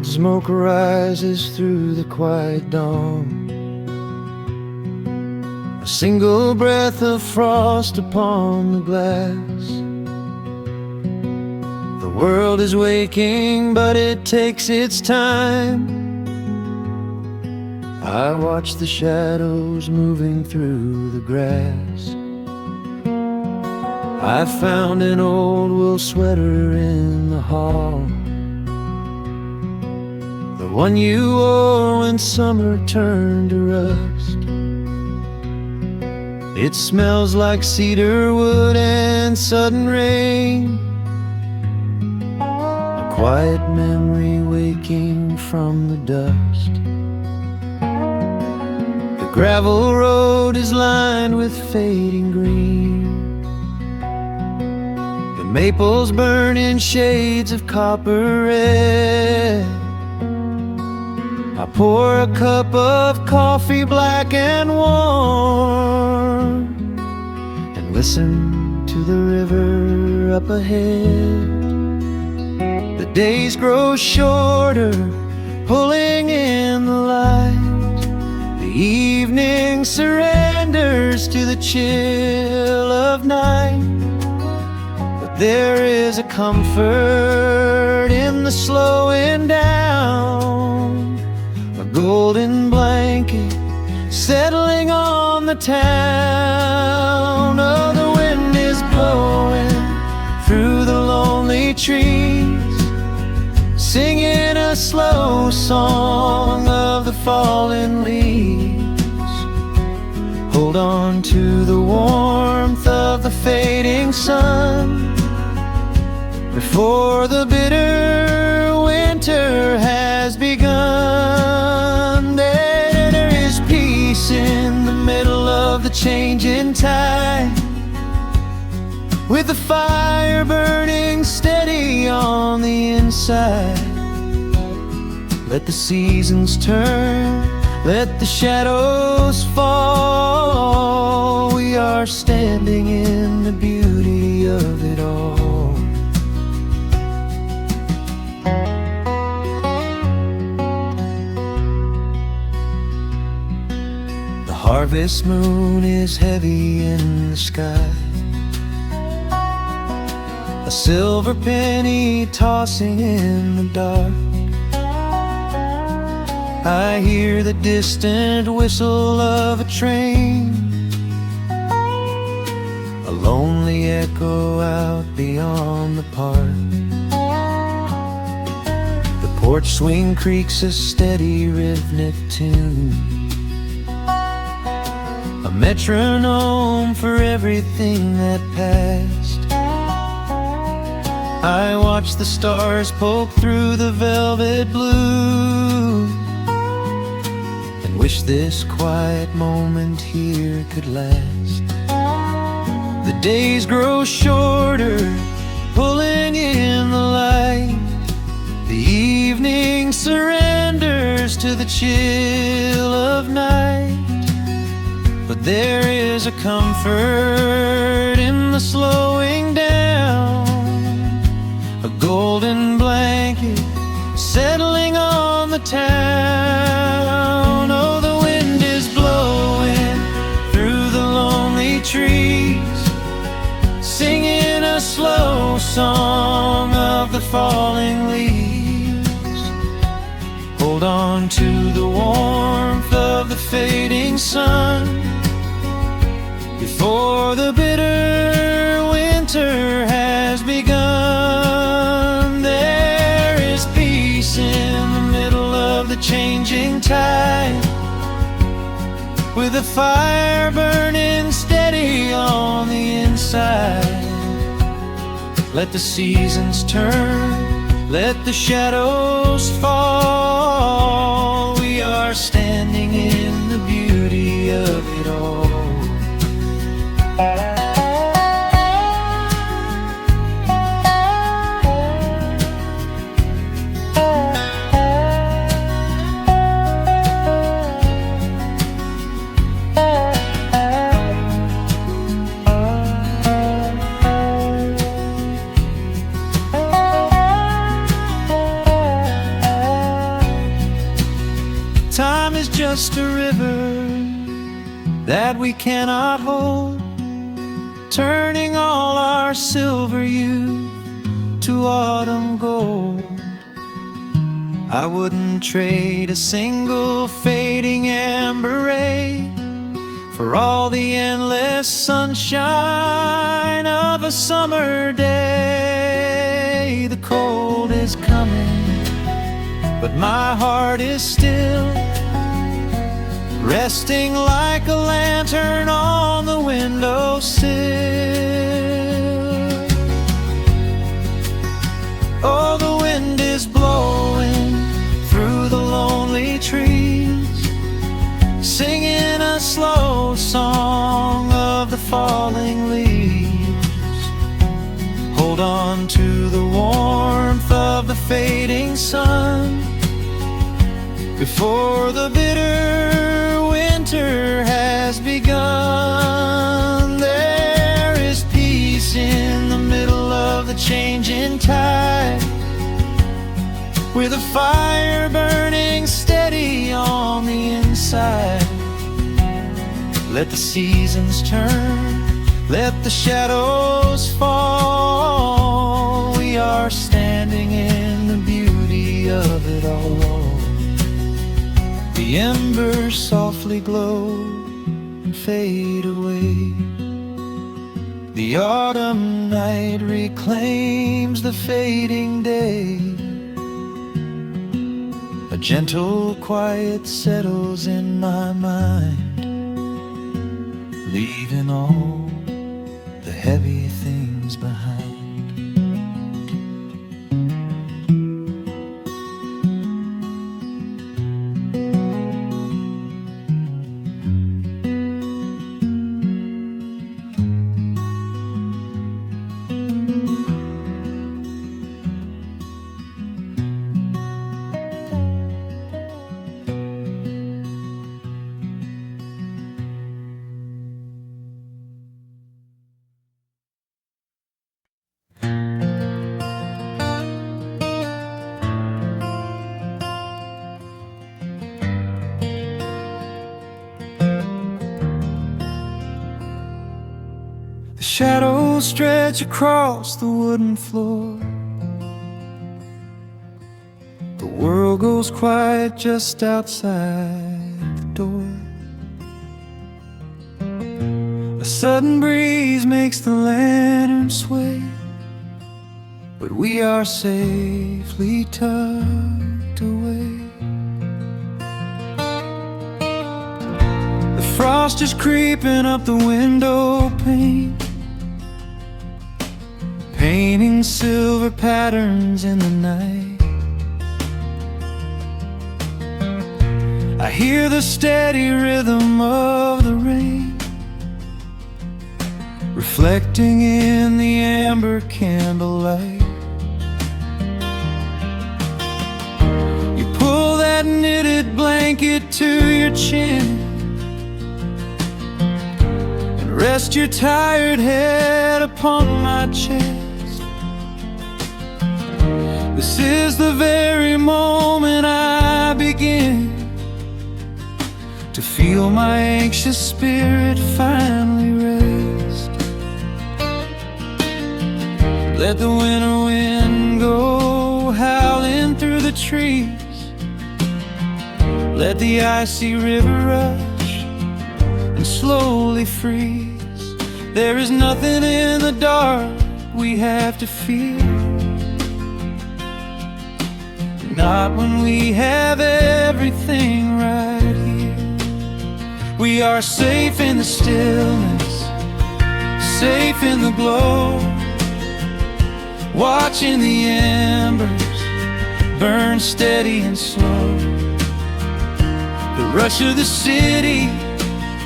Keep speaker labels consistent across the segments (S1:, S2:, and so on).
S1: Smoke rises through the quiet dawn, a single breath of frost upon the glass. The world is waking, but it takes its time. I watch the shadows moving through the grass. I found an old wool sweater in the hall, the one you wore when summer turned to rust. It smells like cedar wood and sudden rain, a quiet memory waking from the dust. The gravel road is lined with fading green, the maples burn in shades of copper red. I pour a cup of coffee black and warm, and listen to the river up ahead. The days grow shorter, pulling in the light. The evening surrenders to the chill of night. But there is a comfort in the slowing down, a golden blanket settling on the town. Oh, the wind is blowing through the lonely trees, singing a slow song of the fallen leaves. Hold on to the warmth of the fading sun before the bitter winter has begun. There is peace in the middle of the changing tide, with the fire burning steady on the inside. Let the seasons turn, let the shadows fall. We are standing in the beauty of it all. The harvest moon is heavy in the sky, a silver penny tossing in the dark. I hear the distant whistle of a train, a lonely echo out beyond the park. The porch swing creaks a steady rhythmic tune, a metronome for everything that passed. I watch the stars poke through the velvet blue, and wish this quiet moment here could last. The days grow shorter, pulling in the light. The evening surrenders to the chill of night. But there is a comfort in the slowing down, a golden blanket settling on the town. Oh, the wind is blowing through the lonely trees, singing a slow song of the falling leaves. Hold on to the warmth of the fading sun before the bitter winter has begun. There is peace in the middle of the changing tide, with a fire burning steady on the inside. Let the seasons turn, let the shadows fall. We are standing in the beauty of it all. that we cannot hold, turning all our silver youth to autumn gold. I wouldn't trade a single fading amber ray for all the endless sunshine of a summer day. The cold is coming, but my heart is still resting like a lantern on the windowsill. Oh, the wind is blowing through the lonely trees, singing a slow song of the falling leaves. Hold on to the warmth of the fading sun before the bitter winter has begun. There is peace in the middle of the changing tide, with a fire burning steady on the inside. Let the seasons turn, let the shadows fall. We are standing in the beauty of it all. The embers softly glow and fade away. The autumn night reclaims the fading day. A gentle quiet settles in my mind, leaving all the heavy things behind. The shadows stretch across the wooden floor. The world goes quiet just outside the door. A sudden breeze makes the lantern sway, but we are safely tucked away. The frost is creeping up the window pane, painting silver patterns in the night. I hear the steady rhythm of the rain, reflecting in the amber candlelight. You pull that knitted blanket to your chin and rest your tired head upon my chest. This is the very moment I begin to feel my anxious spirit finally rest. Let the winter wind go howling through the trees. Let the icy river rush and slowly freeze. There is nothing in the dark we have to fear, not when we have everything right here. We are safe in the stillness, safe in the glow, watching the embers burn steady and slow. The rush of the city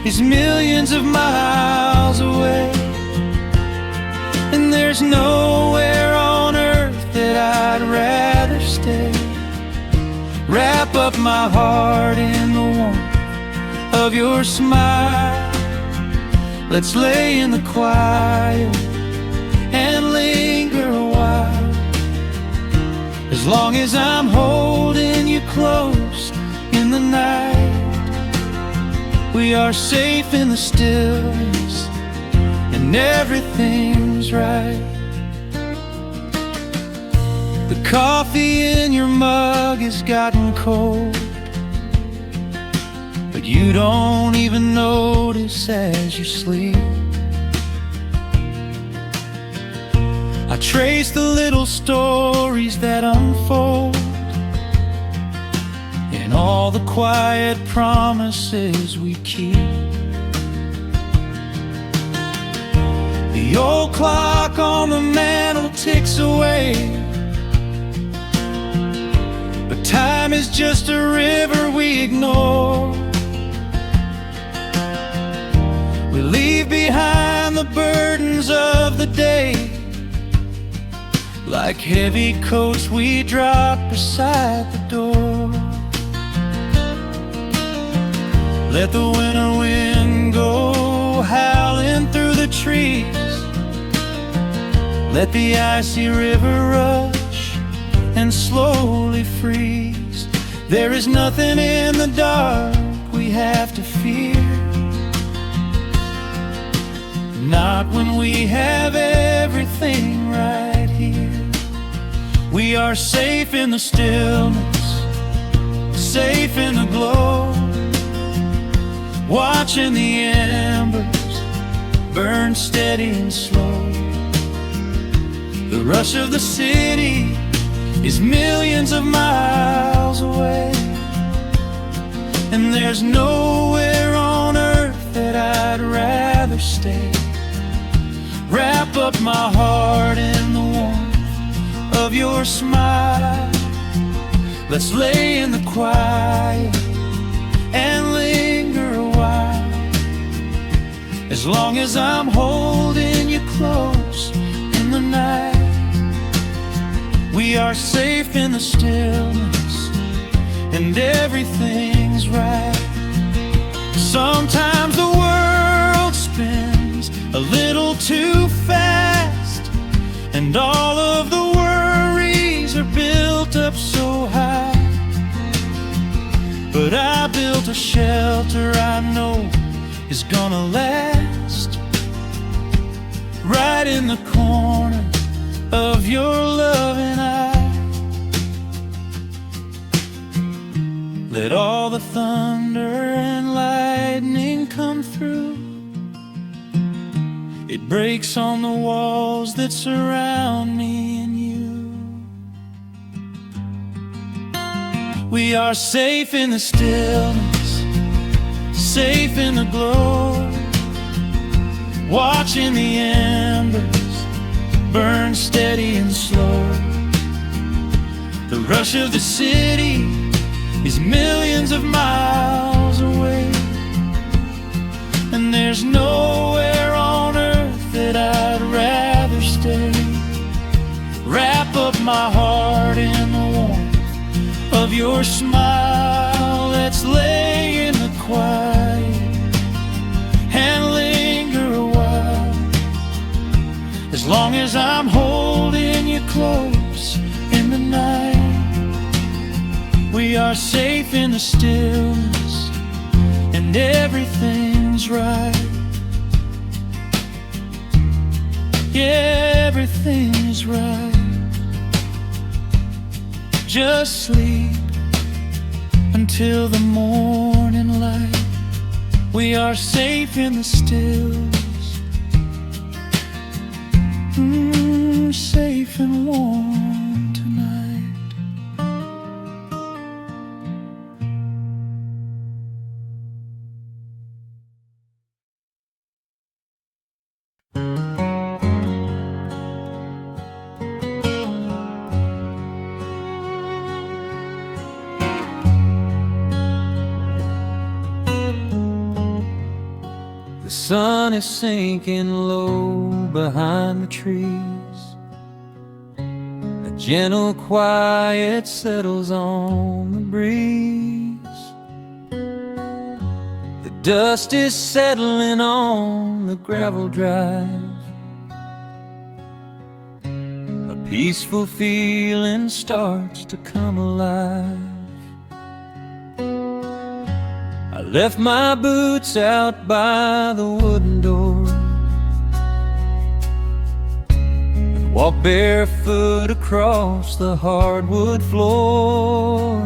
S1: is millions of miles away, and there's nowhere on earth that I'd rather stay. Wrap up my heart in the warmth of your smile. Let's lay in the quiet and linger a while. As long as I'm holding you close in the night, We are safe in the stillness, and everything's right. The coffee in your mug has gotten cold, but you don't even notice as you sleep. I trace the little stories that unfold in all the quiet promises we keep. The old clock on the mantle ticks away, but time is just a river we ignore. We leave behind the burdens of the day, like heavy coats we drop beside the door. Let the winter wind go howling through the trees. Let the icy river rush and slowly freeze. There is nothing in the dark we have to fear, not when we have everything right here. We are safe in the stillness, safe in the glow, watching the embers burn steady and slow. The rush of the city is millions of miles away, and there's nowhere on earth that I'd rather stay. Wrap up my heart in the warmth of your smile. Let's lay in the quiet and linger a while. As long as I'm holding you close in the night, we are safe in the stillness, and everything's right. Sometimes the world spins a little too fast, and all of the worries are built up so high. But I built a shelter I know is gonna last, right in the corner of your loving eye. Let all the thunder and lightning come through. It breaks on the walls that surround me and you. We are safe in the stillness, safe in the glow, watching the embers burn steady and slow. The rush of the city is millions of miles away, and there's nowhere on earth that I'd rather stay. Wrap up my heart in the warmth of your smile. Let's lay in the quiet and linger a while. As long as I'm holding you close in the night, we are safe in the stillness, and everything's right. Yeah, everything's right. Just sleep until the morning light. We are safe in the stillness, safe and warm tonight. The sun is sinking low behind the trees. A gentle quiet settles on the breeze. The dust is settling on the gravel drive. A peaceful feeling starts to come alive. I left my boots out by the wooden door and walked barefoot across the hardwood floor.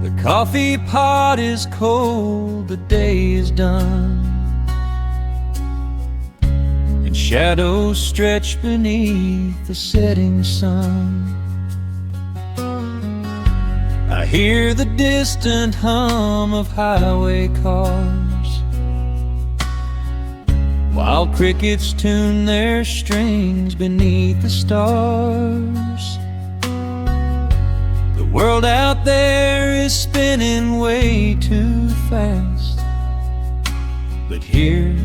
S1: The coffee pot is cold, the day is done, and shadows stretch beneath the setting sun. I hear the distant hum of highway cars, while crickets tune their strings beneath the stars. The world out there is spinning way too fast, but here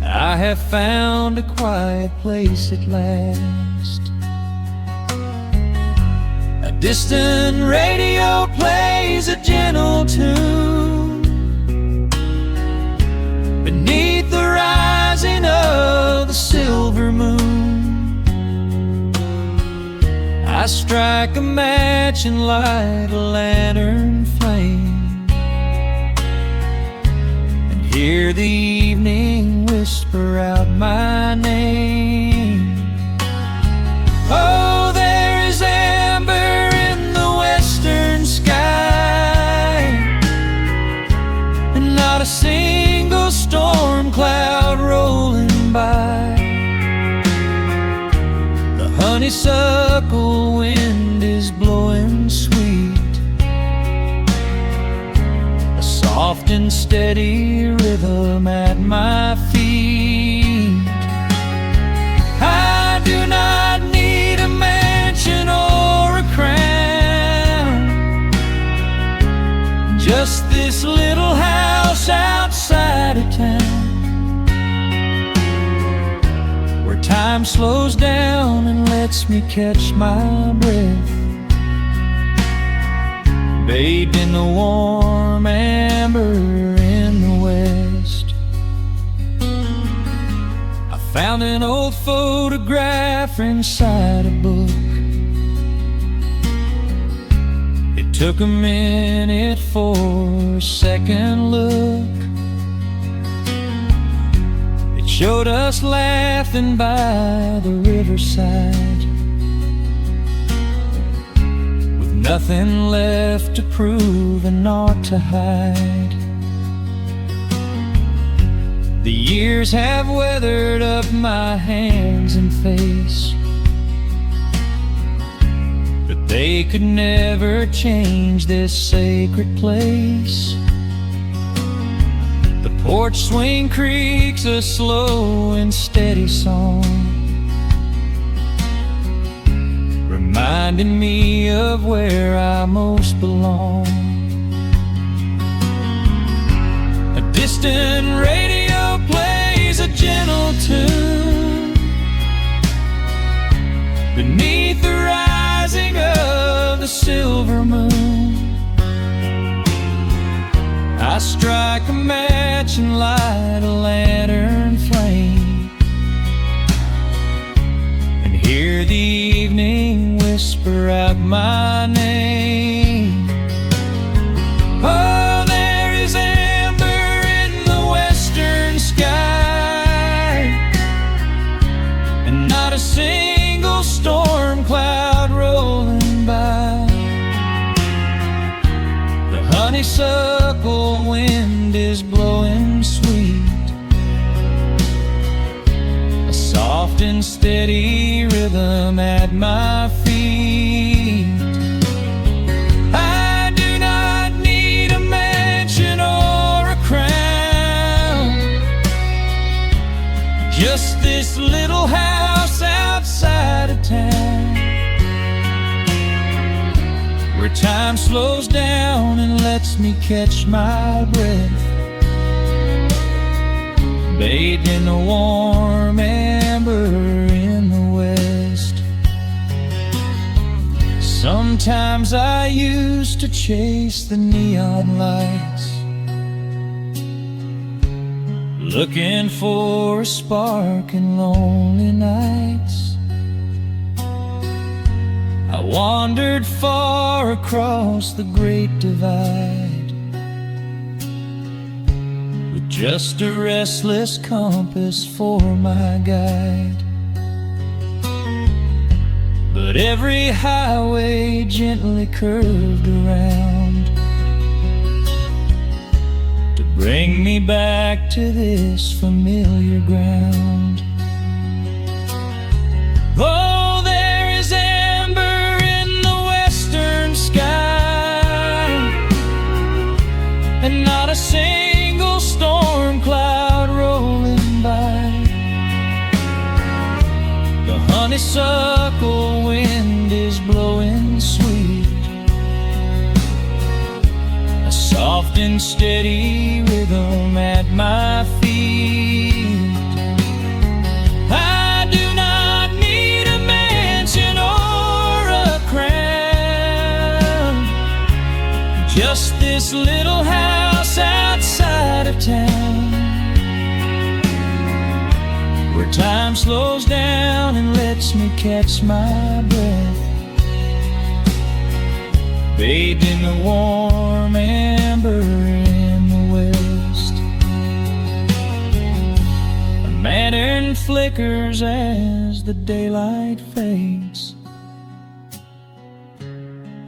S1: I have found a quiet place at last. A distant radio plays a gentle tune beneath the rising of the silver moon. I strike a match and light a lantern flame, and hear the evening whisper out my name. Oh, there is amber in the western sky, and not a single storm cloud rolling by. The honeysuckle wind is blowing sweet, a soft and steady rhythm at my feet. I do not need a mansion or a crown, just this little house outside of town, where time slows down and lets me catch my breath, bathed in the warm amber in the west. I found an old photograph inside a book. It took a minute for a second look. It showed us laughing by the riverside, with nothing left to prove and naught to hide. The years have weathered up my hands and face, but they could never change this sacred place. The porch swing creaks a slow and steady song, reminding me of where I most belong. A distant radio plays a gentle tune beneath the rising of the silver moon. I strike a match and light a lantern flame, and hear the evening whisper out my name. Oh, there is amber in the western sky, and not a single storm cloud rolling by. The honeysuckle wind is blowing sweet, a soft and steady rhythm at my feet. I do not need a mansion or a crown, just this little house outside of town, where time slows down and lets me catch my breath, bathed in the warm amber in the west. Sometimes I used to chase the neon lights, looking for a spark in lonely nights. I wandered far across the great divide, just a restless compass for my guide. But every highway gently curved around to bring me back to this familiar ground. Oh, there is amber in the western sky, and not a single storm cloud rolling by. The honeysuckle wind is blowing sweet, a soft and steady rhythm at my feet. I do not need a mansion or a crown, just this little house outside of town, where time slows down and lets me catch my breath, bathed in the warm amber in the west. A lantern flickers as the daylight fades.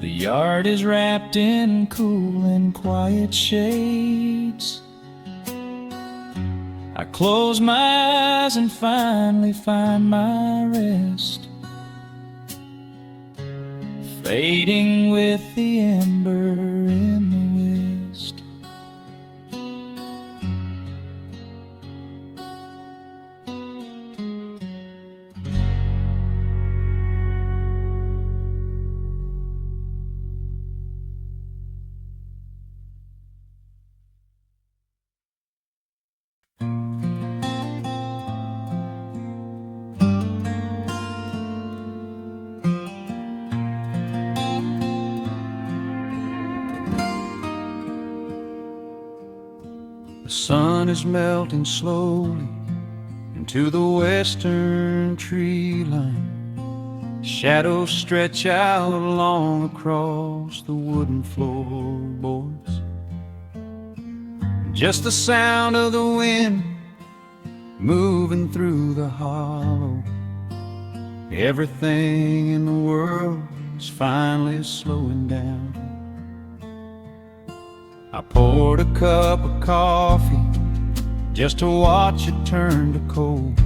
S1: The yard is wrapped in cool and quiet shades. I close my eyes and finally find my rest, fading with the ember in the west. The sun is melting slowly into the western tree line. Shadows stretch out long across the wooden floorboards. Just the sound of the wind moving through the hollow. Everything in the world is finally slowing down. I poured a cup of coffee just to watch it turn to cold,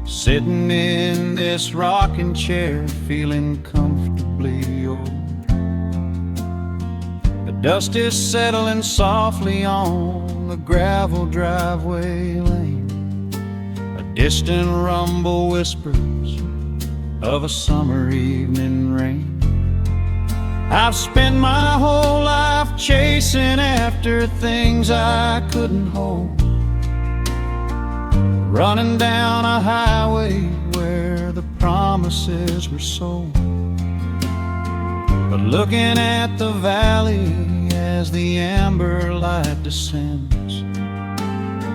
S1: sitting in this rocking chair feeling comfortably old. The dust is settling softly on the gravel driveway lane. A distant rumble whispers of a summer evening rain. I've spent my whole life chasing after things I couldn't hold, running down a highway where the promises were sold. But looking at the valley as the amber light descends,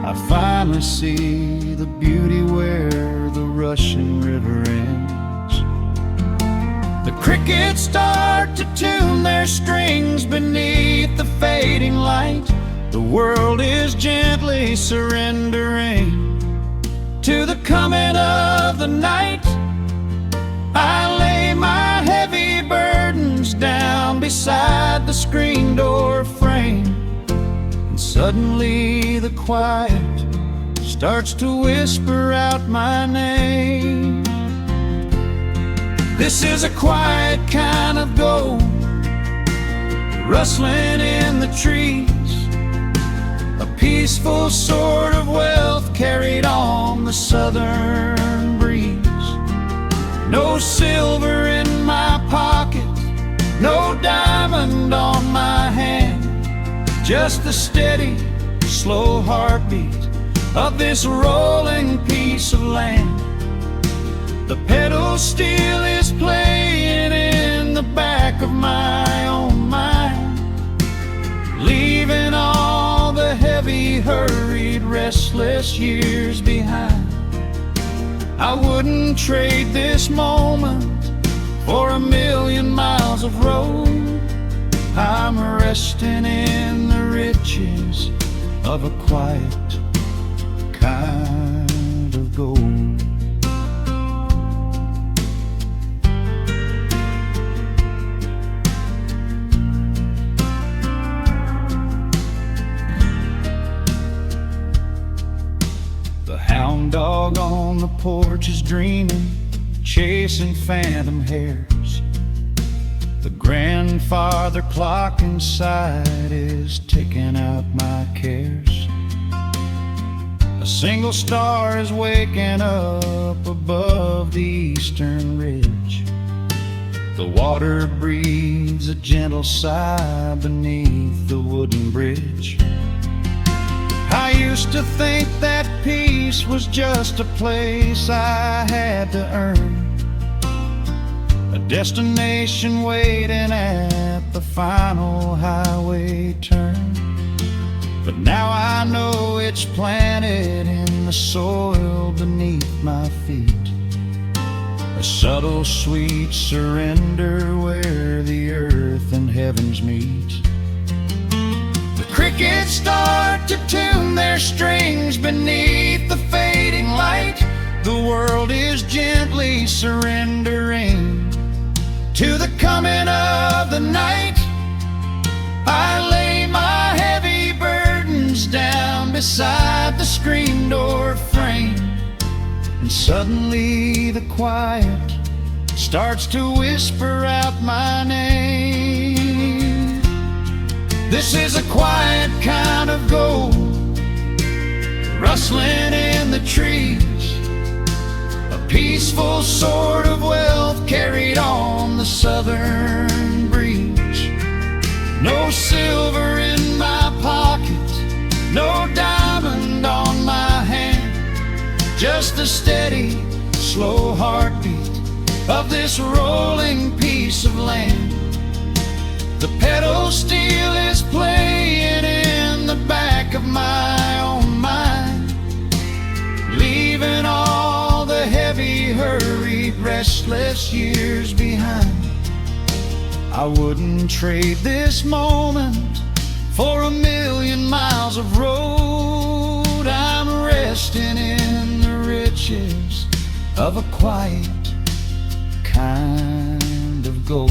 S1: I finally see the beauty where the rushing river ends. The crickets start to tune their strings beneath the fading light. The world is gently surrendering to the coming of the night. I lay my heavy burdens down beside the screen door frame, and suddenly the quiet starts to whisper out my name. This is a quiet kind of gold, rustling in the trees, a peaceful sort of wealth carried on the southern breeze. No silver in my pocket, no diamond on my hand, just the steady, slow heartbeat of this rolling piece of land. The pedal steel is playing in the back of my own mind, leaving all the heavy, hurried, restless years behind. I wouldn't trade this moment for 1,000,000 miles of road. I'm resting in the riches of a quiet kind of gold. The hound dog on the porch is dreaming, chasing phantom hares. The grandfather clock inside is ticking out my cares. A single star is waking up above the eastern ridge. The water breathes a gentle sigh beneath the wooden bridge. I used to think that peace was just a place I had to earn, a destination waiting at the final highway turn. But now I know it's planted in the soil beneath my feet, a subtle sweet surrender where the earth and heavens meet. The crickets start to tune their strings beneath the fading light. The world is gently surrendering to the coming of the night. I lay my heavy burdens down beside the screen door frame, and suddenly the quiet starts to whisper out my name. This is a quiet kind of gold, rustling in the trees, a peaceful sort of wealth carried on the southern breeze. No silver in my pocket, no diamond on my hand, just the steady, slow heartbeat of this rolling piece of land. The pedal steel is playing in the back of my own mind, leaving all the heavy, hurried, restless years behind. I wouldn't trade this moment for 1,000,000 miles of road. I'm resting in the riches of a quiet kind of gold.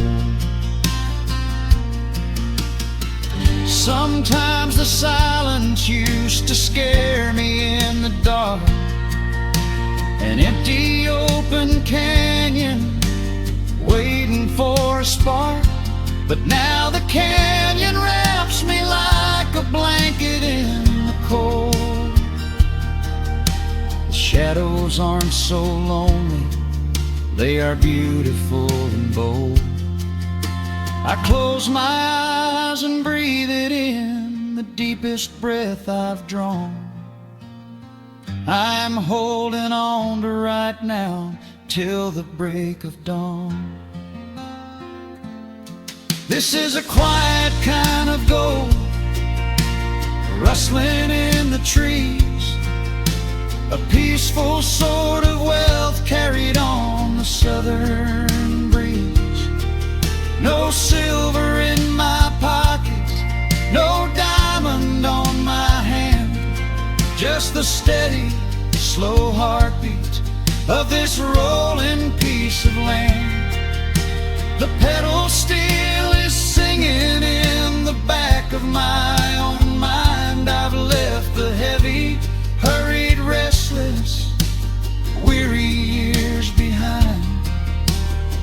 S1: Sometimes the silence used to scare me in the dark, an empty open canyon waiting for a spark. But now the canyon wraps me like a blanket in the cold. The shadows aren't so lonely, they are beautiful and bold. I close my eyes and breathe it in, the deepest breath I've drawn. I'm holding on to right now till the break of dawn. This is a quiet kind of gold, rustling in the trees, a peaceful sort of wealth carried on the southern breeze. No silver in my pocket, no diamond on my hand, just the steady, slow heartbeat of this rolling piece of land. The pedal steel is singing in the back of my own mind. I've left the heavy, hurried, restless, weary years behind.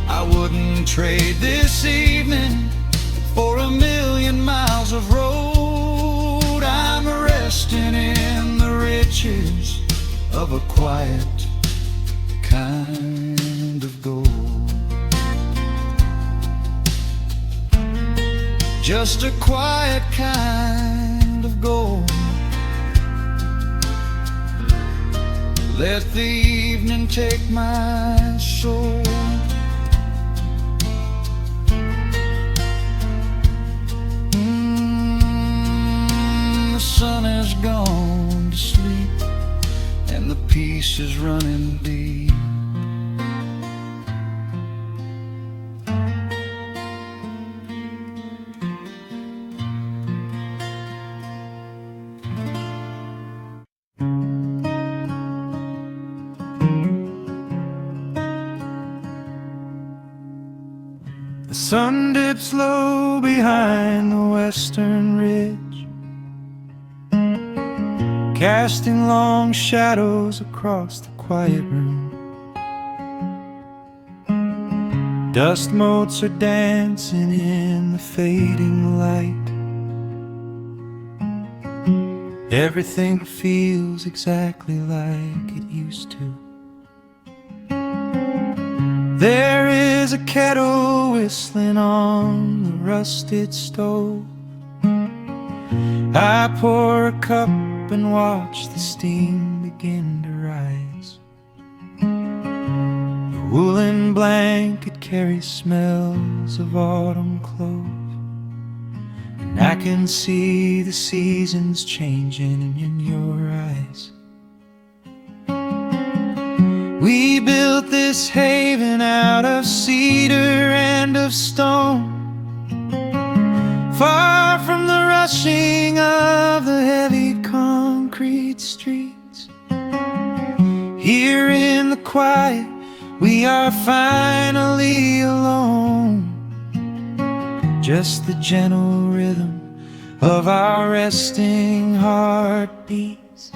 S1: I wouldn't trade this evening for 1,000,000 miles of road. I'm resting in the riches of a quiet kind of gold. Just a quiet kind of gold. Let the evening take my soul. The sun has gone to sleep and the peace is running deep. sun dips low behind the western ridge, casting long shadows across the quiet room. Dust motes are dancing in the fading light. Everything feels exactly like it used to. There is a kettle whistling on the rusted stove. I pour a cup and watch the steam begin to rise. The woolen blanket carries smells of autumn clove, and I can see the seasons changing in your eyes. We built this haven out of cedar and of stone, far from the rushing of the heavy concrete streets. Here in the quiet, we are finally alone. Just the gentle rhythm of our resting heartbeats.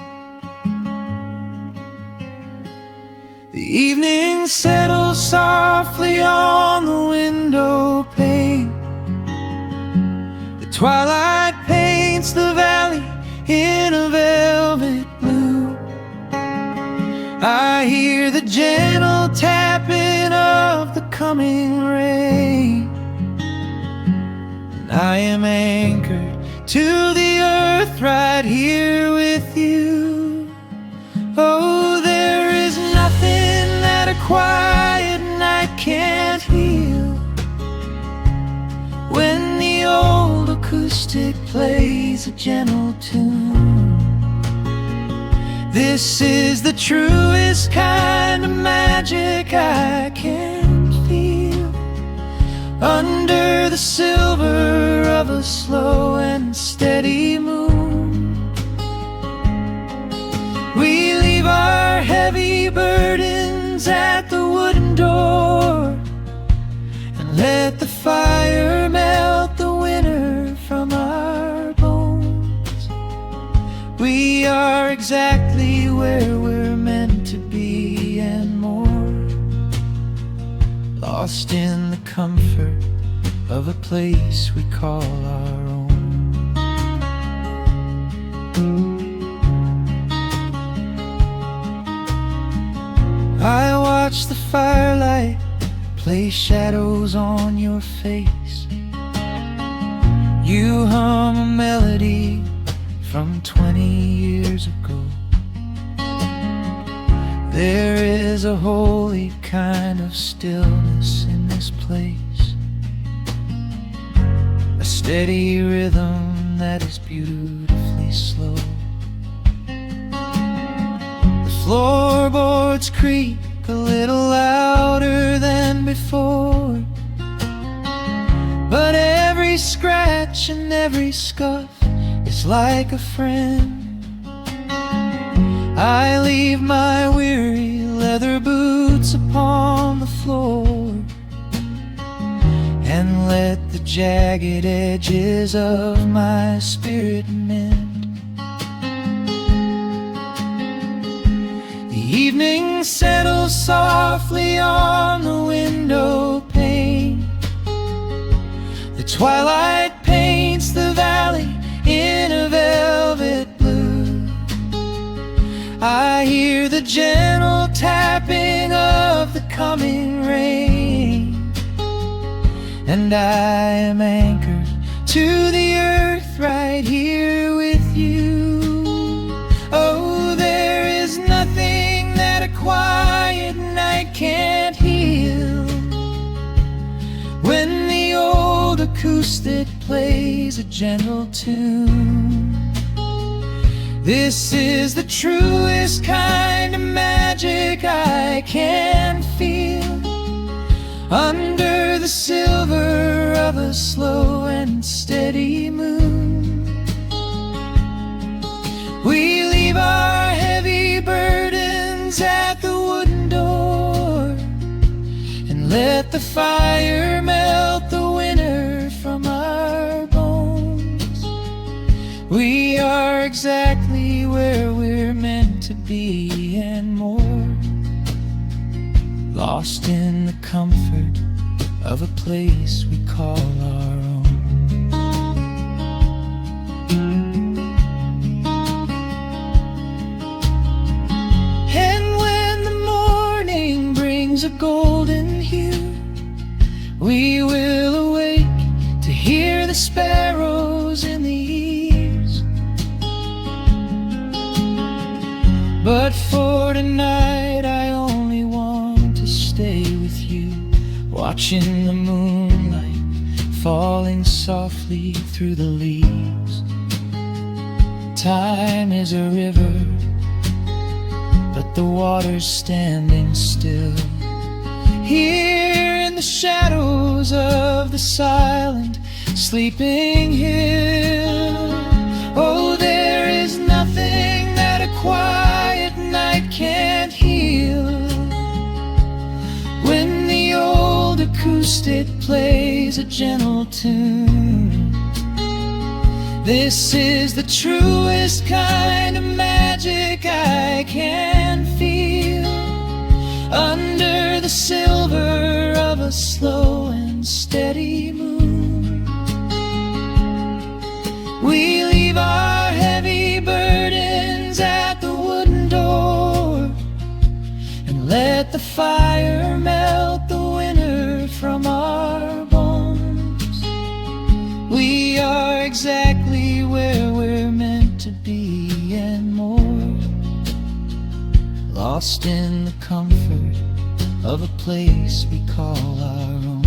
S1: The evening settles softly on the window pane. The twilight paints the valley in a velvet blue. I hear the gentle tapping of the coming rain, and I am anchored to the earth right here with you. Oh, there is nothing that a quiet night can't heal, when the old acoustic plays a gentle tune. This is the truest kind of magic I can feel, under the silver of a slow and steady moon. We leave our heavy burdens at the wooden door, and let the fire melt the winter from our bones. We are exactly where we're meant to be and more, lost in the comfort of a place we call our own. I watch the firelight play shadows on your face. You hum a melody from 20 years ago. There is a holy kind of stillness in this place, a steady rhythm that is beautifully slow. The floorboards creak a little louder than before, but every scratch and every scuff is like a friend. I leave my weary leather boots upon the floor, and let the jagged edges of my spirit mend. The evening settles softly on the window pane. The twilight paints the valley in a velvet blue. I hear the gentle tapping of the coming rain, and I am anchored to the earth right here with you. Oh, there is nothing that a quiet night can't heal, when the old acoustic plays a gentle tune. This is the truest kind of magic I can feel, under the silver of a slow and steady moon. We leave our heavy burdens at the wooden door, and let the fire melt the exactly where we're meant to be and more, lost in the comfort of a place we call our own. And when the morning brings a golden hue, we will awake to hear the sparrows in the eaves. But for tonight I only want to stay with you, watching the moonlight falling softly through the leaves. Time is a river, but the water's standing still. Here in the shadows of the silent, sleeping hill. Oh, there is nothing that a quiet night can't heal. When the old acoustic plays a gentle tune, this is the truest kind of magic I can feel. Under the silver of a slow and steady moon, we leave our heavy burdens at the wooden door and let the fire melt the winter from our bones. We are exactly where we're meant to be and more, lost in the comfort of a place we call our own.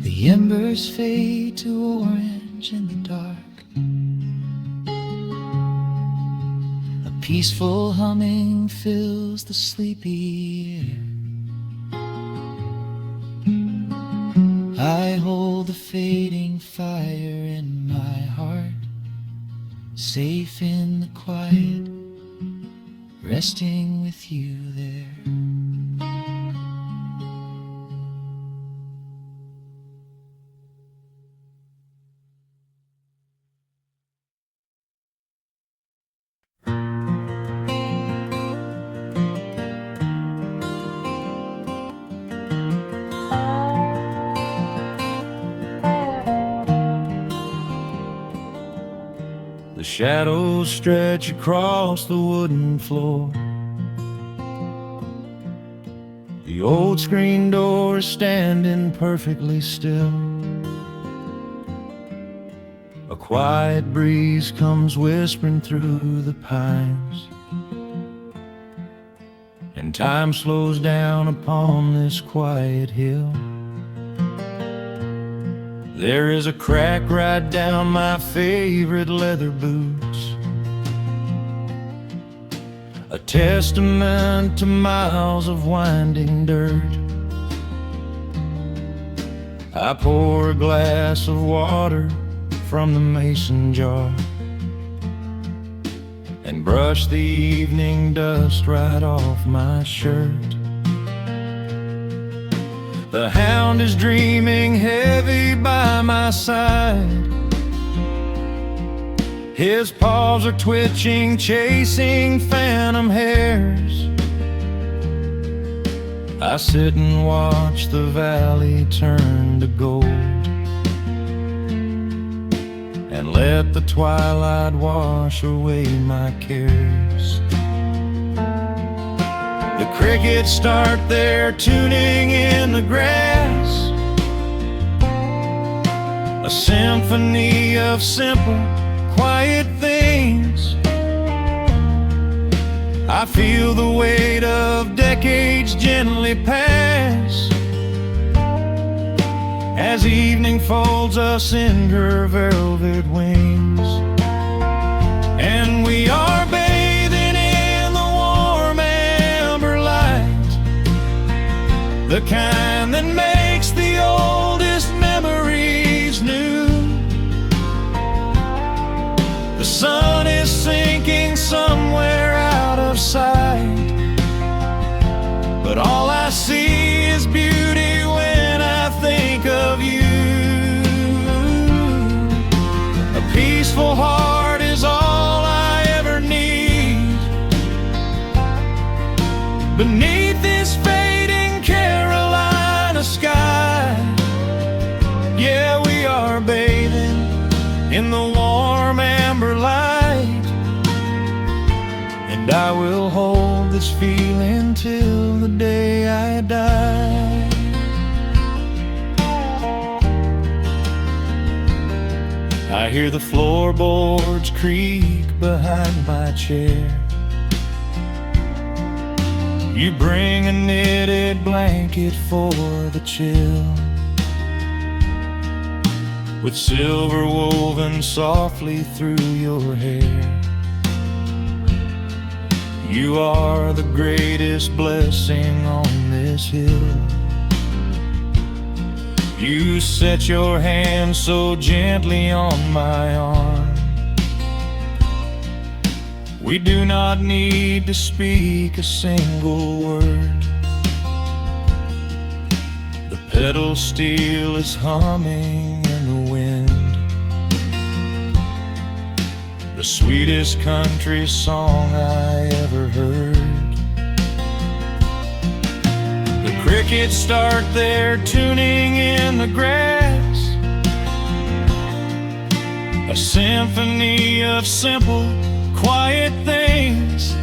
S1: The embers fade to orange in the dark. A peaceful humming fills the sleepy air. I hold the fading fire in my heart, safe in the quiet, resting with you there. The shadows stretch across the wooden floor. The old screen door is standing perfectly still. A quiet breeze comes whispering through the pines, and time slows down upon this quiet hill. There is a crack right down my favorite leather boots, a testament to miles of winding dirt. I pour a glass of water from the mason jar and brush the evening dust right off my shirt. The hound is dreaming heavy by my side. His paws are twitching, chasing phantom hares. I sit and watch the valley turn to gold and let the twilight wash away my cares. The crickets start their tuning in the grass, a symphony of simple, quiet things. I feel the weight of decades gently pass as evening folds us in her velvet wings. And we are bathing in the warm amber light, the kind that makes the oldest memories new. The sun is sinking somewhere out of sight, but all I see is beauty when I think of in the warm amber light, and I will hold this feeling till the day I die. I hear the floorboards creak behind my chair. You bring a knitted blanket for the chill, with silver woven softly through your hair. You are the greatest blessing on this hill. You set your hand so gently on my arm. We do not need to speak a single word. The pedal steel is humming in the wind, the sweetest country song I ever heard. The crickets start their tuning in the grass, a symphony of simple, quiet things.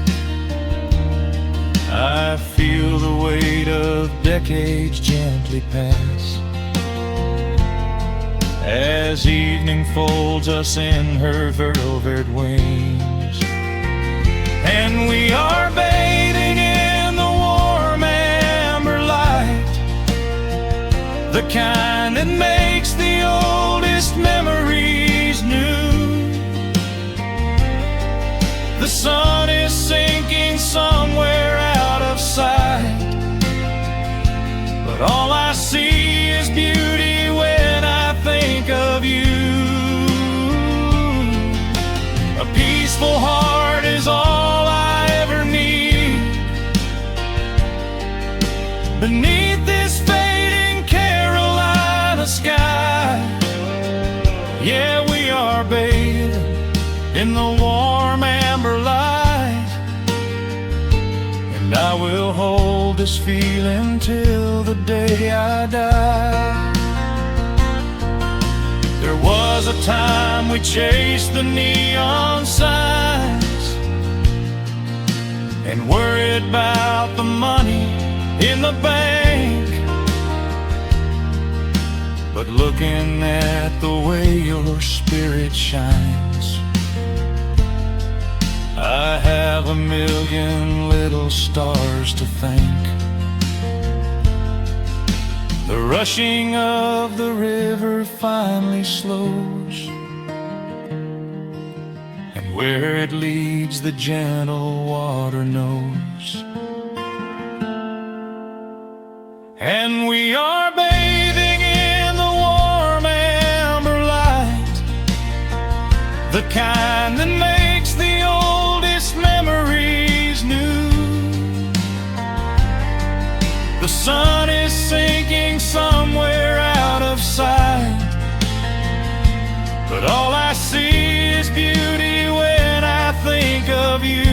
S1: I feel the weight of decades gently pass, as evening folds us in her velvet wings. And we are bathing in the warm amber light, the kind that makes the oldest memories new. The sun is sinking somewhere out of sight, but all I see is beauty when I think of you. A peaceful heart is all I ever need. Beneath this fading Carolina sky, yeah, we are bathing in the warm amber light, and I will hold this feeling till the day I die. There was a time we chased the neon signs and worried about the money in the bank, but looking at the way your spirit shines, I have a million little stars to thank. The rushing of the river finally slows, and where it leads the gentle water knows. And we are bathing in the warm amber light, the kind that makes the oldest memories new. The sun is sinking somewhere out of sight, but all I see is beauty when I think of you.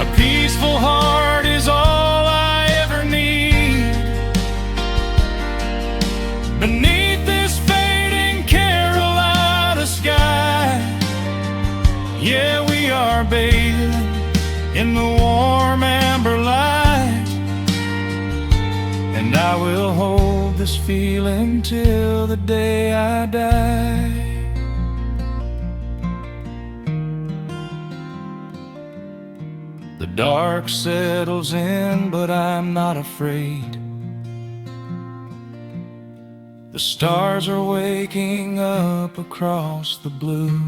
S1: A peaceful heart is all I ever need. Beneath this fading Carolina sky, yeah, we are bathing in the warm amber light, and I will hold this feeling till the day I die. The dark settles in, but I'm not afraid. The stars are waking up across the blue.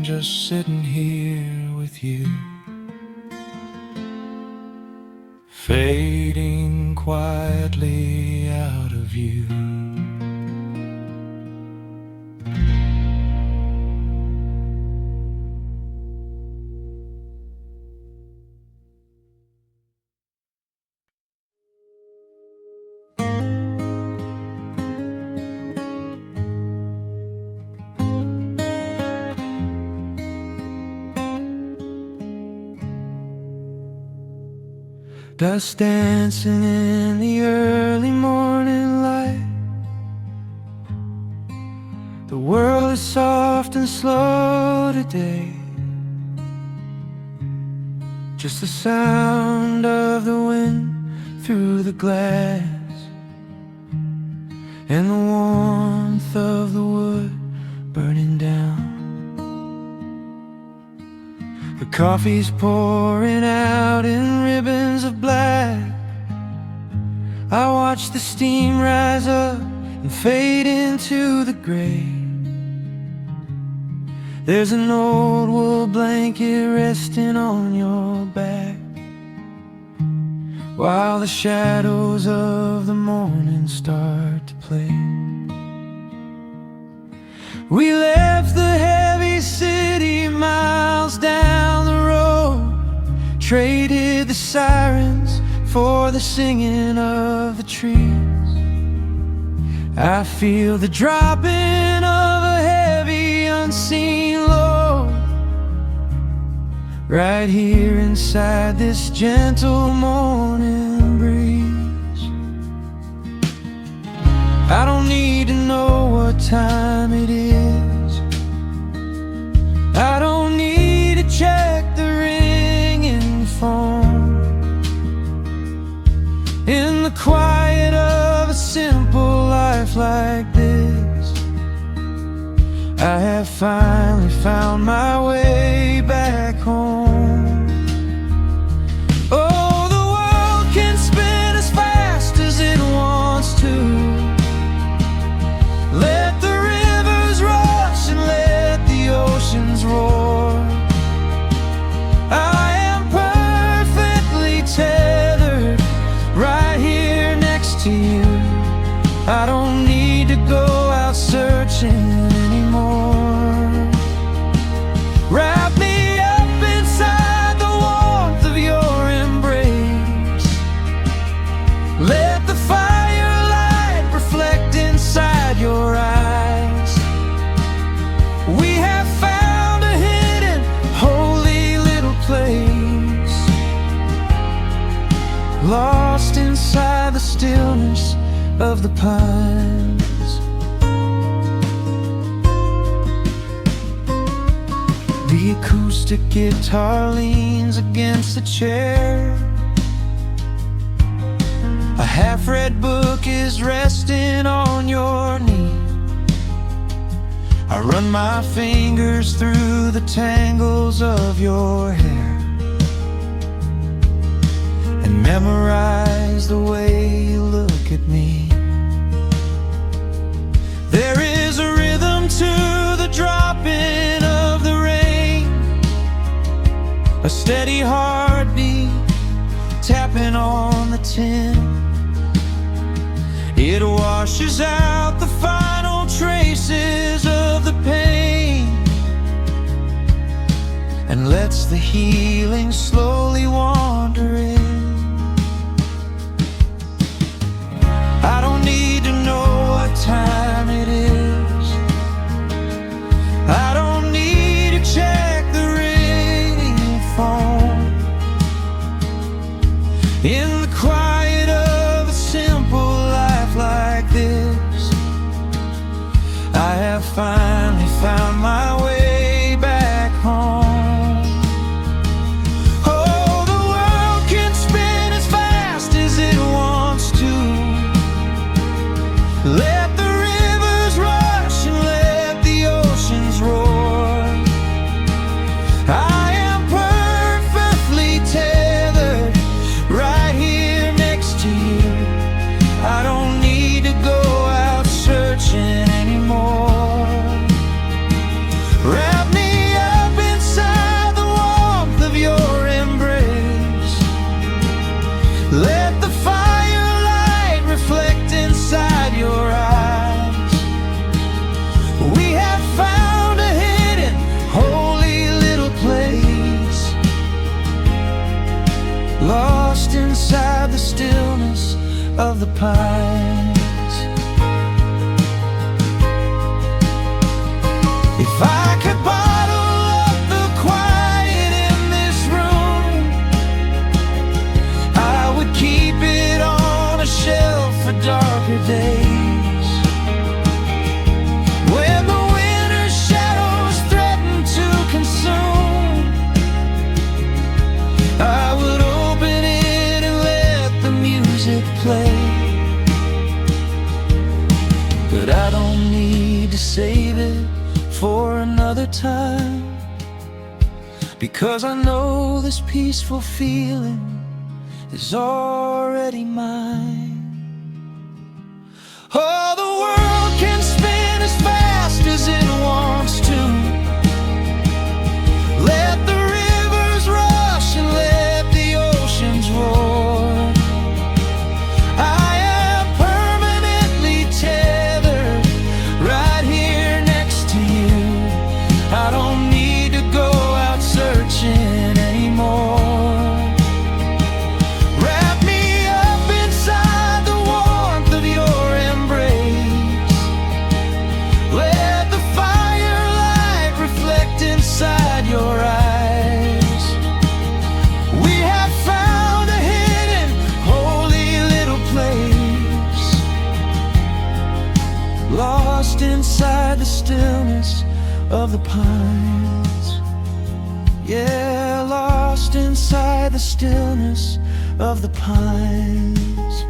S1: Just sitting here with you, fading quietly out of view. Dust dancing in the early morning light. The world is soft and slow today. Just the sound of the wind through the glass, and the warmth of the wood burning down. The coffee's pouring out in ribbons of black. I watch the steam rise up and fade into the gray. There's an old wool blanket resting on your back, while the shadows of the morning start to play. We left the heavy city miles down the road, traded the sirens for the singing of the trees. I feel the dropping of a heavy unseen load right here inside this gentle morning breeze. I don't need to know what time it is. I don't need to check the ringing phone. In the quiet of a simple life like this, I have finally found my way back home. Oh, the world can spin as fast as it wants to. Let the rivers rush and let the oceans roar. I am perfectly tethered right here next to you. I don't need to go out searching anymore. Wrap me up inside the warmth of your embrace. Let the firelight reflect inside your eyes. We have found a hidden, holy little place, lost inside the stillness of the pines. The acoustic guitar leans against the chair. A half-read book is resting on your knee. I run my fingers through the tangles of your hair and memorize the way you look at me. There is a rhythm to the dropping of the rain, a steady heartbeat tapping on the tin. It washes out the final traces of the pain and lets the healing slowly wander in. I don't need to know what time it is. I don't need to check the ringing phone. In the quiet of a simple life like this, I have finally found my way back home. Oh, the world can spin as fast as it wants to. Let the rivers rush and let the oceans roar. I am perfectly tethered right here next to you. I don't need to go out searching anymore. Wrap me up inside the warmth of your embrace. Let the firelight reflect inside your eyes. We have found a hidden, holy little place, lost inside the stillness of the pines. If I could bottle up the quiet in this room, I play. But I don't need to save it for another time, because I know this peaceful feeling is already mine. Oh, the world can spin as fast as it wants to. Let the rivers rush and let the oceans roar. I am permanently tethered right here next to you. I don't need to go out searching anymore. Wrap me up inside the warmth of your embrace. Let the firelight reflect inside your eyes. We have found a hidden, holy little place, lost inside the stillness of the pines. Yeah, lost inside the stillness of the pines.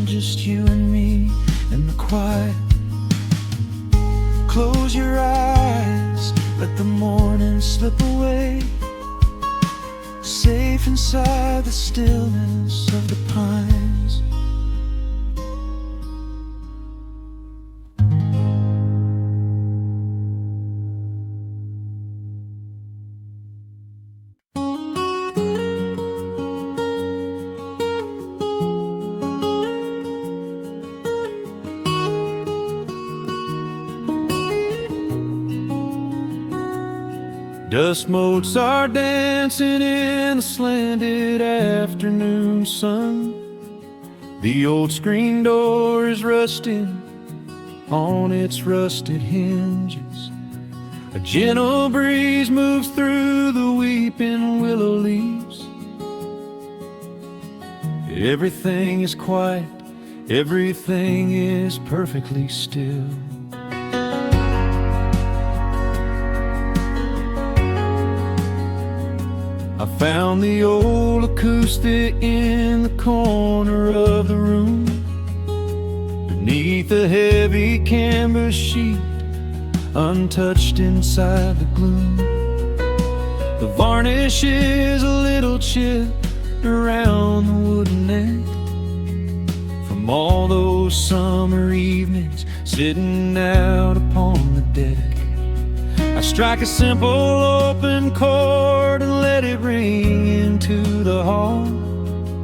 S1: Just you and me in the quiet. Close your eyes, let the morning slip away, safe inside the stillness of the pines. Dust motes are dancing in the slanted afternoon sun. The old screen door is rusting on its rusted hinges. A gentle breeze moves through the weeping willow leaves. Everything is quiet, everything is perfectly still. I found the old acoustic in the corner of the room, beneath a heavy canvas sheet, untouched inside the gloom. The varnish is a little chipped around the wooden neck from all those summer evenings sitting out upon the deck. I strike a simple open chord and let it ring into the hall.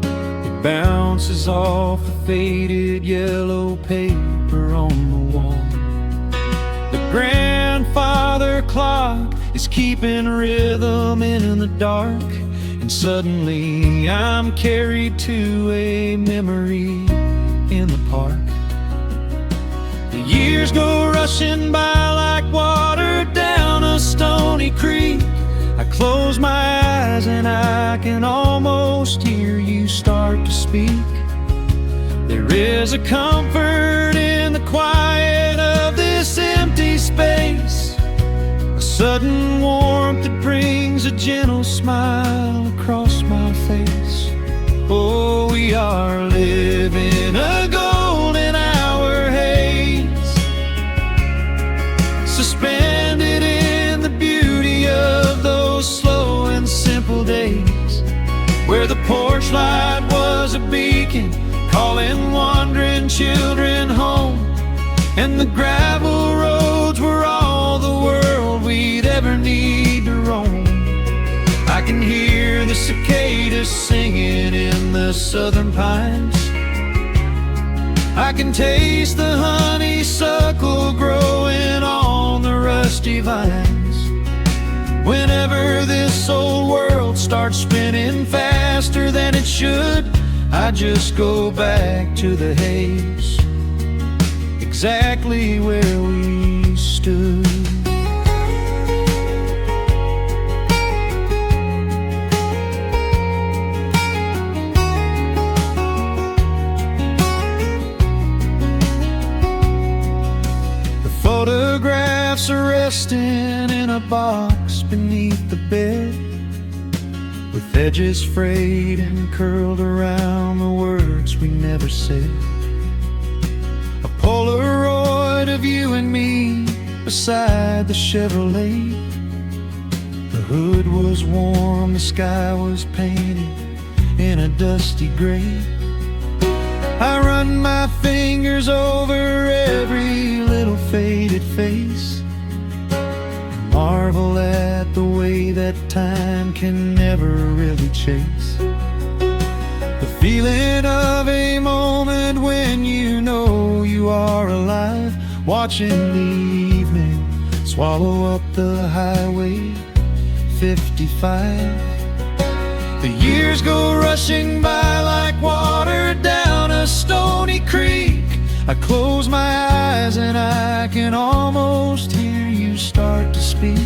S1: It bounces off the faded yellow paper on the wall. The grandfather clock is keeping rhythm in the dark, and suddenly I'm carried to a memory in the park. The years go rushing by like water down a stony creek. I close my eyes and I can almost hear you start to speak. There is a comfort in the quiet of this empty space, a sudden warmth that brings a gentle smile across my face. Oh, we are living a golden hour haze, suspended in the beauty of those slow and simple days, where the porch light was a beacon calling wandering children home, and the gravel roads were all the world we'd ever need to roam. I can hear the cicadas singing in the southern pines. I can taste the honeysuckle growing on the rusty vines. Whenever this old world starts spinning faster than it should, I just go back to the haze, exactly where we stood. The photographs are resting in a box beneath the bed, with edges frayed and curled around the words we never said. A Polaroid of you and me beside the Chevrolet. The hood was warm, the sky was painted in a dusty gray. I run my fingers over every little faded face, marvel at the way that time can never really chase. The feeling of a moment when you know you are alive, watching the evening swallow up the highway 55. The years go rushing by like water down a stony creek. I close my eyes and I can almost hear you start to speak.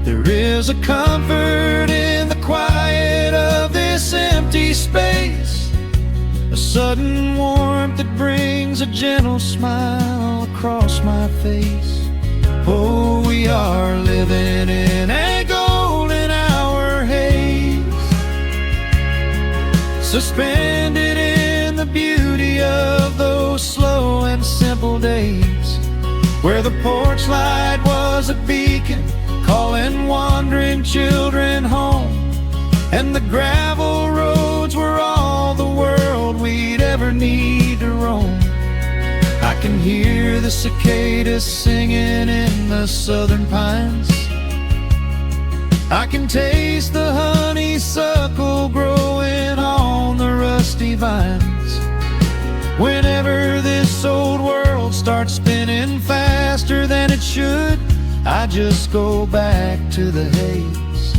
S1: There is a comfort in the quiet of this empty space, a sudden warmth that brings a gentle smile across my face. Oh, we are living in a golden hour haze, suspended in the beauty of those slow and simple days, where the porch light was a beacon calling wandering children home, and the gravel roads were all the world we'd ever need to roam. I can hear the cicadas singing in the southern pines. I can taste the honeysuckle growing on the rusty vines. Whenever this old world starts spinning faster than it should, I just go back to the haze,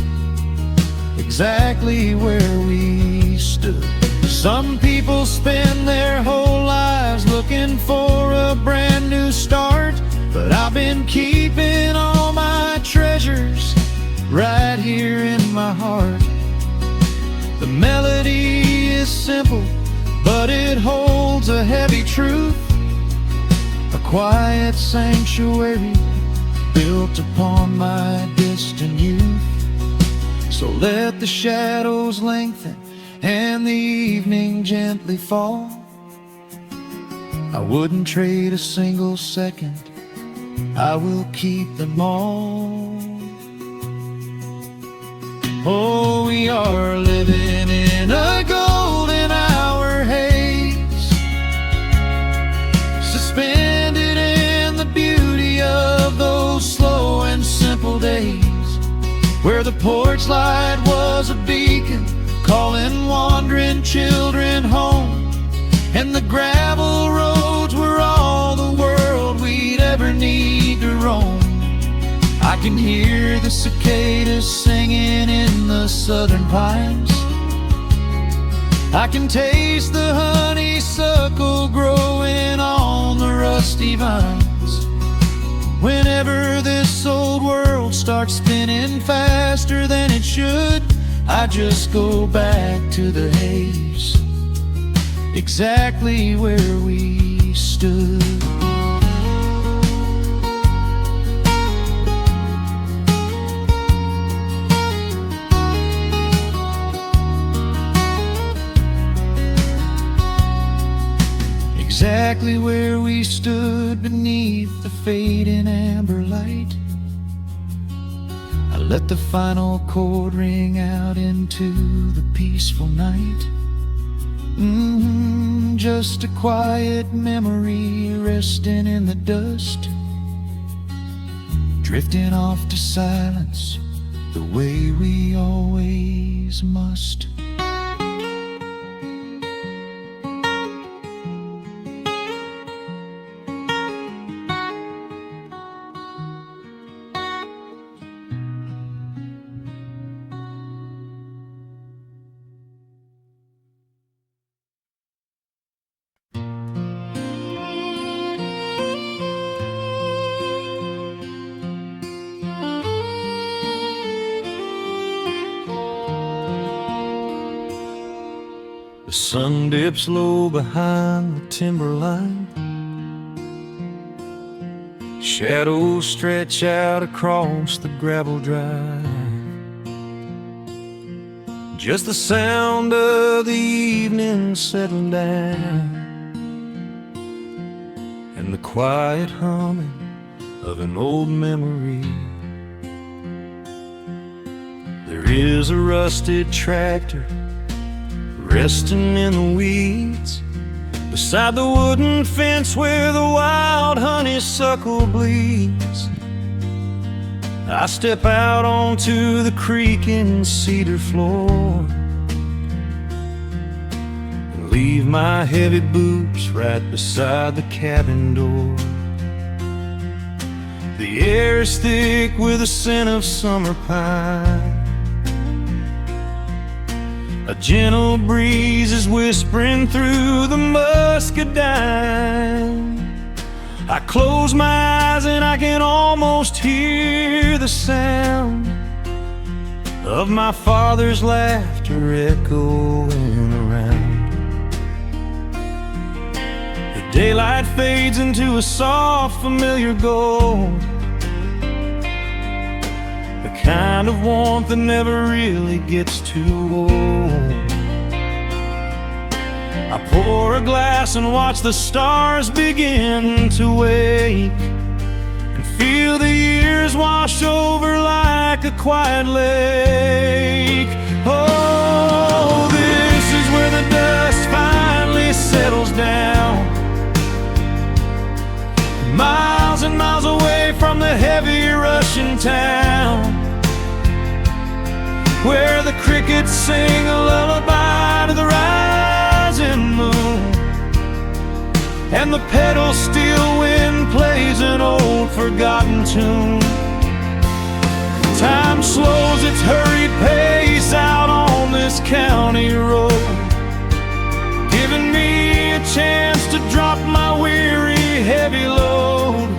S1: exactly where we stood. Some people spend their whole lives looking for a brand new start, but I've been keeping all my treasures right here in my heart. The melody is simple, but it holds a heavy truth, a quiet sanctuary built upon my distant youth. So let the shadows lengthen and the evening gently fall. I wouldn't trade a single second, I will keep them all. Oh, we are living in a golden hour haze, suspended in the beauty of those slow and simple days, where the porch light was a beacon calling wandering children home, and the gravel roads were all the world we'd ever need to roam. I can hear the cicadas singing in the southern pines. I can taste the honeysuckle growing on the rusty vines. Whenever this old world starts spinning faster than it should, I just go back to the haze, exactly where we stood. Exactly where we stood beneath the fading amber light. I let the final chord ring out into the peaceful night. Just a quiet memory resting in the dust, drifting off to silence the way we always must. The sun dips low behind the timberline, Shadows stretch out across the gravel drive. Just the sound of the evening settling down, and the quiet humming of an old memory. There is a rusted tractor resting in the weeds beside the wooden fence where the wild honeysuckle bleeds. I step out onto the creaking cedar floor and leave my heavy boots right beside the cabin door. The air is thick with the scent of summer pine. A gentle breeze is whispering through the muscadine. I close my eyes and I can almost hear the sound of my father's laughter echoing around. The daylight fades into a soft, familiar gold, the kind of warmth that never really gets too old. I pour a glass and watch the stars begin to wake, and feel the years wash over like a quiet lake. Oh, this is where the dust finally settles down, miles and miles away from the heavy Russian town, where the crickets sing a lullaby to the rising moon, and the pedal steel wind plays an old forgotten tune. Time slows its hurried pace out on this county road, giving me a chance to drop my weary heavy load,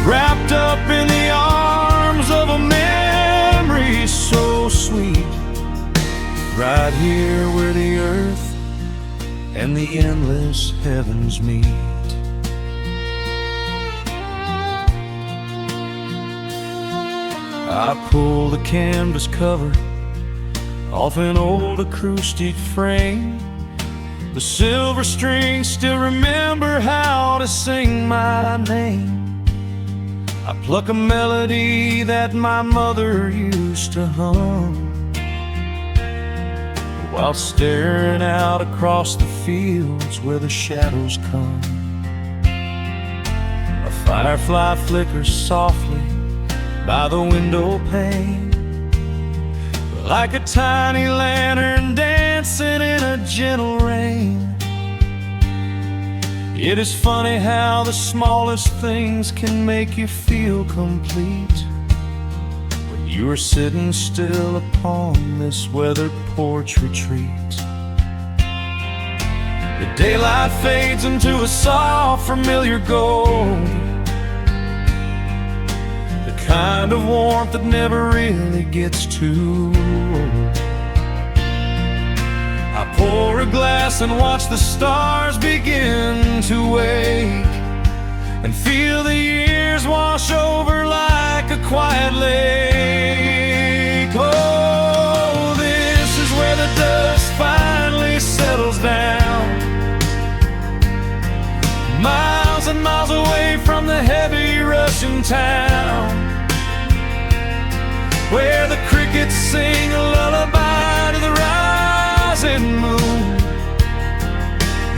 S1: wrapped up in the arms of a memory so sweet, right here where the earth and the endless heavens meet. I pull the canvas cover off an old acoustic frame. The silver strings still remember how to sing my name. I pluck a melody that my mother used to hum while staring out across the fields where the shadows come. A firefly flickers softly by the window pane, like a tiny lantern dancing in a gentle rain. It is funny how the smallest things can make you feel complete when you are sitting still upon this weathered porch retreat. The daylight fades into a soft, familiar gold, the kind of warmth that never really gets too old. I pour a glass and watch the stars begin to wake, and feel the years wash over like a quiet lake. Oh, this is where the dust finally settles down, miles and miles away from the heavy Russian town, where the crickets sing a lullaby to the rising moon,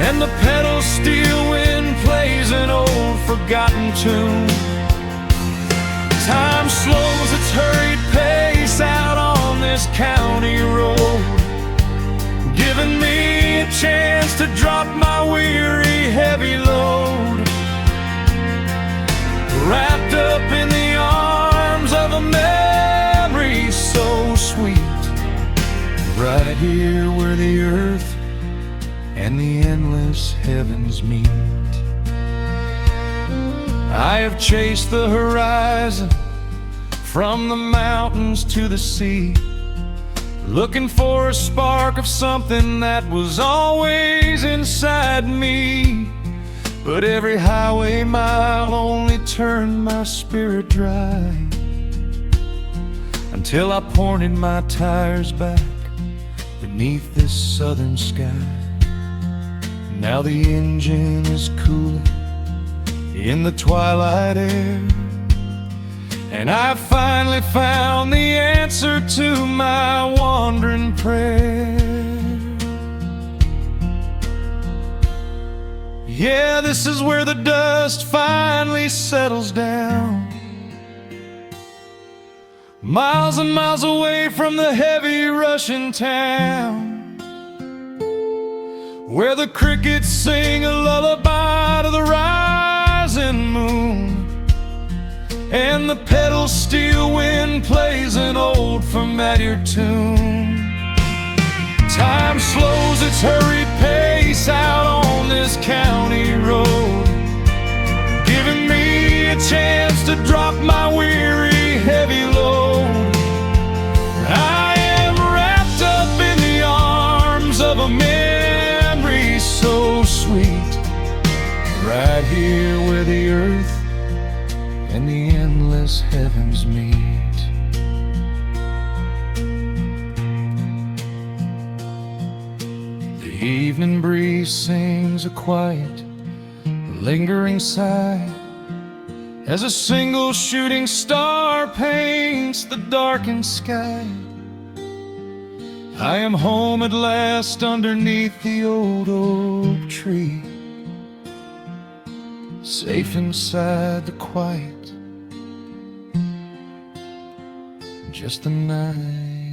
S1: and the pedal steel wind plays an old forgotten tune. Time slows its hurried pace out on this county road, giving me a chance to drop my weary heavy load, wrapped up in the arms of a memory so sweet, right here where the earth and the endless heavens meet. I have chased the horizon from the mountains to the sea, looking for a spark of something that was always inside me. but every highway mile only turned my spirit dry, until I pointed my tires back beneath this southern sky. Now the engine is cooling in the twilight air, and I finally found the answer to my wandering prayer. Yeah, this is where the dust finally settles down, miles and miles away from the heavy Russian town, where the crickets sing a lullaby to the rising moon, and the pedal steel wind plays an old familiar tune. Time slows its hurried pace out on this county road, giving me a chance to drop my weary, heavy load. I am wrapped up in the arms of a memory so sweet, right here where the earth and the endless heavens meet. The evening breeze sings a quiet, lingering sigh, as a single shooting star paints the darkened sky. I am home at last underneath the old oak tree, safe inside the quiet, just the night.